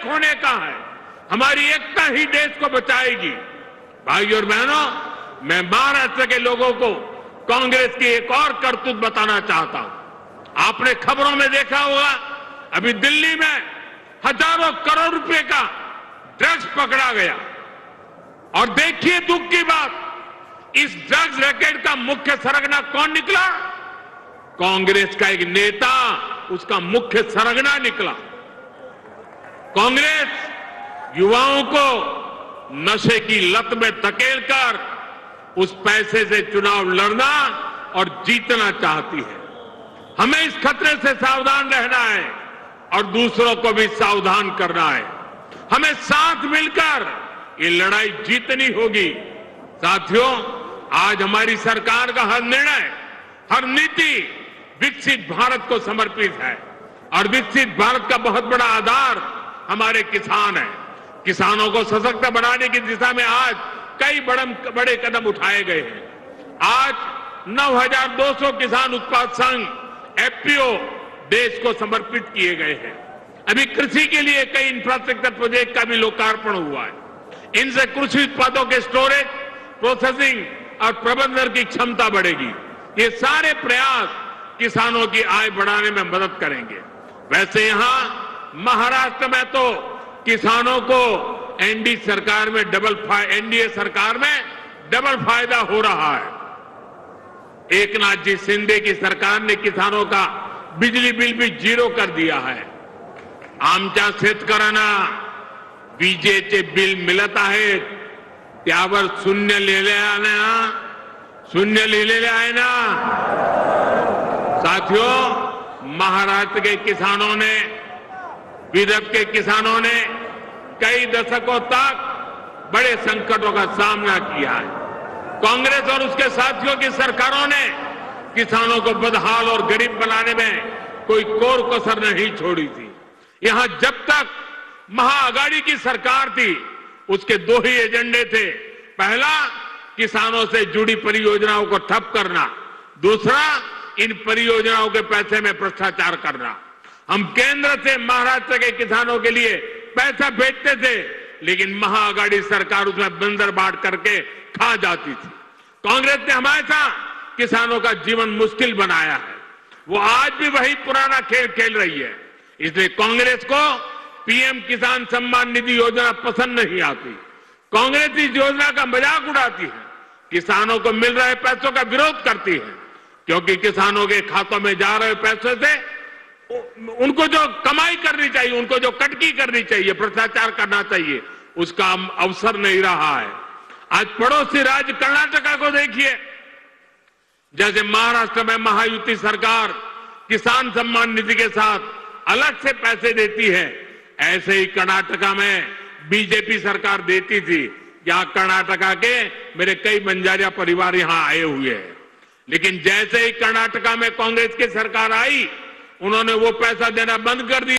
होने का है। हमारी एकता ही देश को बचाएगी। भाइयों और बहनों, मैं महाराष्ट्र के लोगों को कांग्रेस की एक और करतूत बताना चाहता हूं। आपने खबरों में देखा होगा, अभी दिल्ली में हजारों करोड़ रुपए का ड्रग्स पकड़ा गया। और देखिए दुख की बात, इस ड्रग्स रैकेट का मुख्य सरगना कौन निकला? कांग्रेस का एक नेता उसका मुख्य सरगना निकला। कांग्रेस युवाओं को नशे की लत में धकेलकर उस पैसे से चुनाव लड़ना और जीतना चाहती है। हमें इस खतरे से सावधान रहना है और दूसरों को भी सावधान करना है। हमें साथ मिलकर ये लड़ाई जीतनी होगी। साथियों, आज हमारी सरकार का हर निर्णय, हर नीति विकसित भारत को समर्पित है और विकसित भारत का बहुत बड़ा आधार हमारे किसान हैं। किसानों को सशक्त बनाने की दिशा में आज कई बड़े कदम उठाए गए हैं। आज 9,200 किसान उत्पाद संघ एफपीओ देश को समर्पित किए गए हैं। अभी कृषि के लिए कई इंफ्रास्ट्रक्चर प्रोजेक्ट का भी लोकार्पण हुआ है। इनसे कृषि उत्पादों के स्टोरेज, प्रोसेसिंग और प्रबंधन की क्षमता बढ़ेगी। ये सारे प्रयास किसानों की आय बढ़ाने में मदद करेंगे। वैसे यहां महाराष्ट्र में तो किसानों को एनडीए सरकार में डबल फायदा हो रहा है। एकनाथ जी शिंदे की सरकार ने किसानों का बिजली बिल भी जीरो कर दिया है। आमच्या शेतकऱ्यांना विजेचे बिल मिळत आहेत, त्यावर शून्य लिहिलेले आहे ना। साथियों, महाराष्ट्र के किसानों ने, विदर्भ के किसानों ने कई दशकों तक बड़े संकटों का सामना किया है। कांग्रेस और उसके साथियों की सरकारों ने किसानों को बदहाल और गरीब बनाने में कोई कोर कसर नहीं छोड़ी थी। यहां जब तक महाआघाड़ी की सरकार थी, उसके दो ही एजेंडे थे। पहला, किसानों से जुड़ी परियोजनाओं को ठप करना। दूसरा, इन परियोजनाओं के पैसे में भ्रष्टाचार करना। हम केंद्र से महाराष्ट्र के किसानों के लिए पैसा भेजते थे, लेकिन महाआघाड़ी सरकार उसमें बंदर बांट करके खा जाती थी। कांग्रेस ने हमेशा किसानों का जीवन मुश्किल बनाया है। वो आज भी वही पुराना खेल खेल रही है। इसलिए कांग्रेस को पीएम किसान सम्मान निधि योजना पसंद नहीं आती। कांग्रेस इस योजना का मजाक उड़ाती है, किसानों को मिल रहे पैसों का विरोध करती है, क्योंकि किसानों के खातों में जा रहे पैसे से उनको जो कमाई करनी चाहिए, उनको जो कटकी करनी चाहिए, भ्रष्टाचार करना चाहिए, उसका अवसर नहीं रहा है। आज पड़ोसी राज्य कर्नाटका को देखिए, जैसे महाराष्ट्र में महायुति सरकार किसान सम्मान निधि के साथ अलग से पैसे देती है, ऐसे ही कर्नाटका में बीजेपी सरकार देती थी। यहाँ कर्नाटका के मेरे कई बंजारिया परिवार यहाँ आए हुए हैं, लेकिन जैसे ही कर्नाटका में कांग्रेस की सरकार आई, उन्होंने वो पैसा देना बंद कर दिया।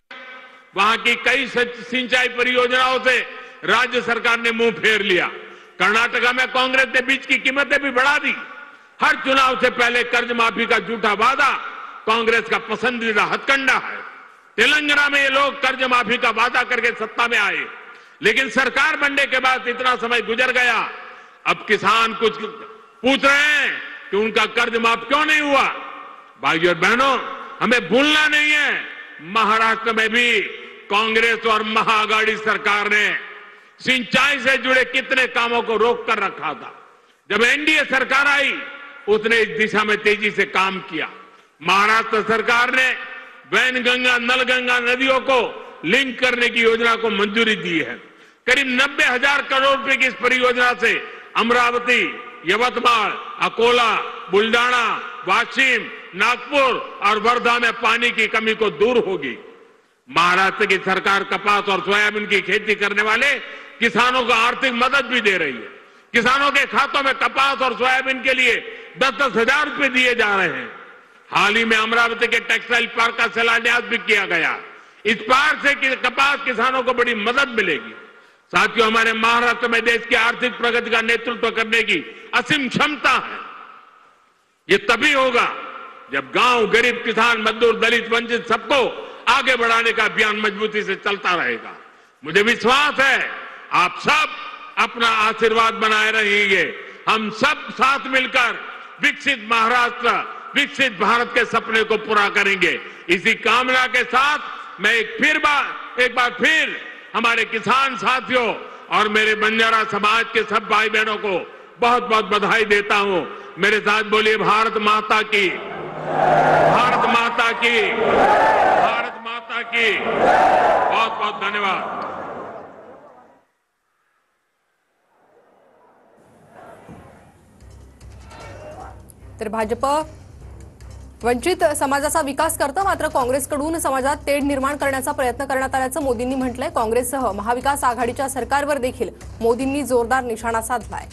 वहां की कई सिंचाई परियोजनाओं से राज्य सरकार ने मुंह फेर लिया। कर्नाटका में कांग्रेस ने बीज की कीमतें भी बढ़ा दी। हर चुनाव से पहले कर्ज माफी का झूठा वादा कांग्रेस का पसंदीदा हथकंडा है। तेलंगाना में ये लोग कर्ज माफी का वादा करके सत्ता में आए, लेकिन सरकार बनने के बाद इतना समय गुजर गया, अब किसान कुछ पूछ रहे हैं कि उनका कर्ज माफ क्यों नहीं हुआ। भाइयों और बहनों, हमें भूलना नहीं है, महाराष्ट्र में भी कांग्रेस और महाआघाड़ी सरकार ने सिंचाई से जुड़े कितने कामों को रोक कर रखा था। जब एनडीए सरकार आई, उसने इस दिशा में तेजी से काम किया। महाराष्ट्र सरकार ने वैनगंगा, नलगंगा नदियों को लिंक करने की योजना को मंजूरी दी है। करीब 90,000 करोड़ रुपए की इस परियोजना से अमरावती, यवतमाल, अकोला, बुल्डाना, वाशिम, नागपुर और वर्धा में पानी की कमी को दूर होगी। महाराष्ट्र की सरकार कपास और सोयाबीन की खेती करने वाले किसानों को आर्थिक मदद भी दे रही है। किसानों के खातों में कपास और सोयाबीन के लिए 10-10 हजार रुपए दिए जा रहे हैं। हाल ही में अमरावती के टेक्सटाइल पार्क का शिलान्यास भी किया गया। इस पार्क से कपास किसानों को बड़ी मदद मिलेगी। साथियों, हमारे महाराष्ट्र में देश की आर्थिक प्रगति का नेतृत्व करने की असीम क्षमता है। ये तभी होगा जब गांव, गरीब, किसान, मजदूर, दलित, वंचित सबको आगे बढ़ाने का अभियान मजबूती से चलता रहेगा। मुझे विश्वास है आप सब अपना आशीर्वाद बनाए रहेंगे। हम सब साथ मिलकर विकसित महाराष्ट्र, विकसित भारत के सपने को पूरा करेंगे। इसी कामना के साथ मैं एक बार फिर हमारे किसान साथियों और मेरे बंजारा समाज के सब भाई बहनों को बहुत बहुत बधाई देता हूं। मेरे साथ बोलिए भारत माता की, भारत माता की, भारत माता की। बहुत बहुत धन्यवाद। तर भाजप वंचित समाजाचा विकास करतं, मात्र काँग्रेसकडून समाजात तेढ निर्माण करण्याचा प्रयत्न करण्यात आल्याचं मोदींनी म्हटलंय। काँग्रेससह महाविकास आघाडीच्या सरकारवर देखील मोदींनी जोरदार निशाणा साधलाय।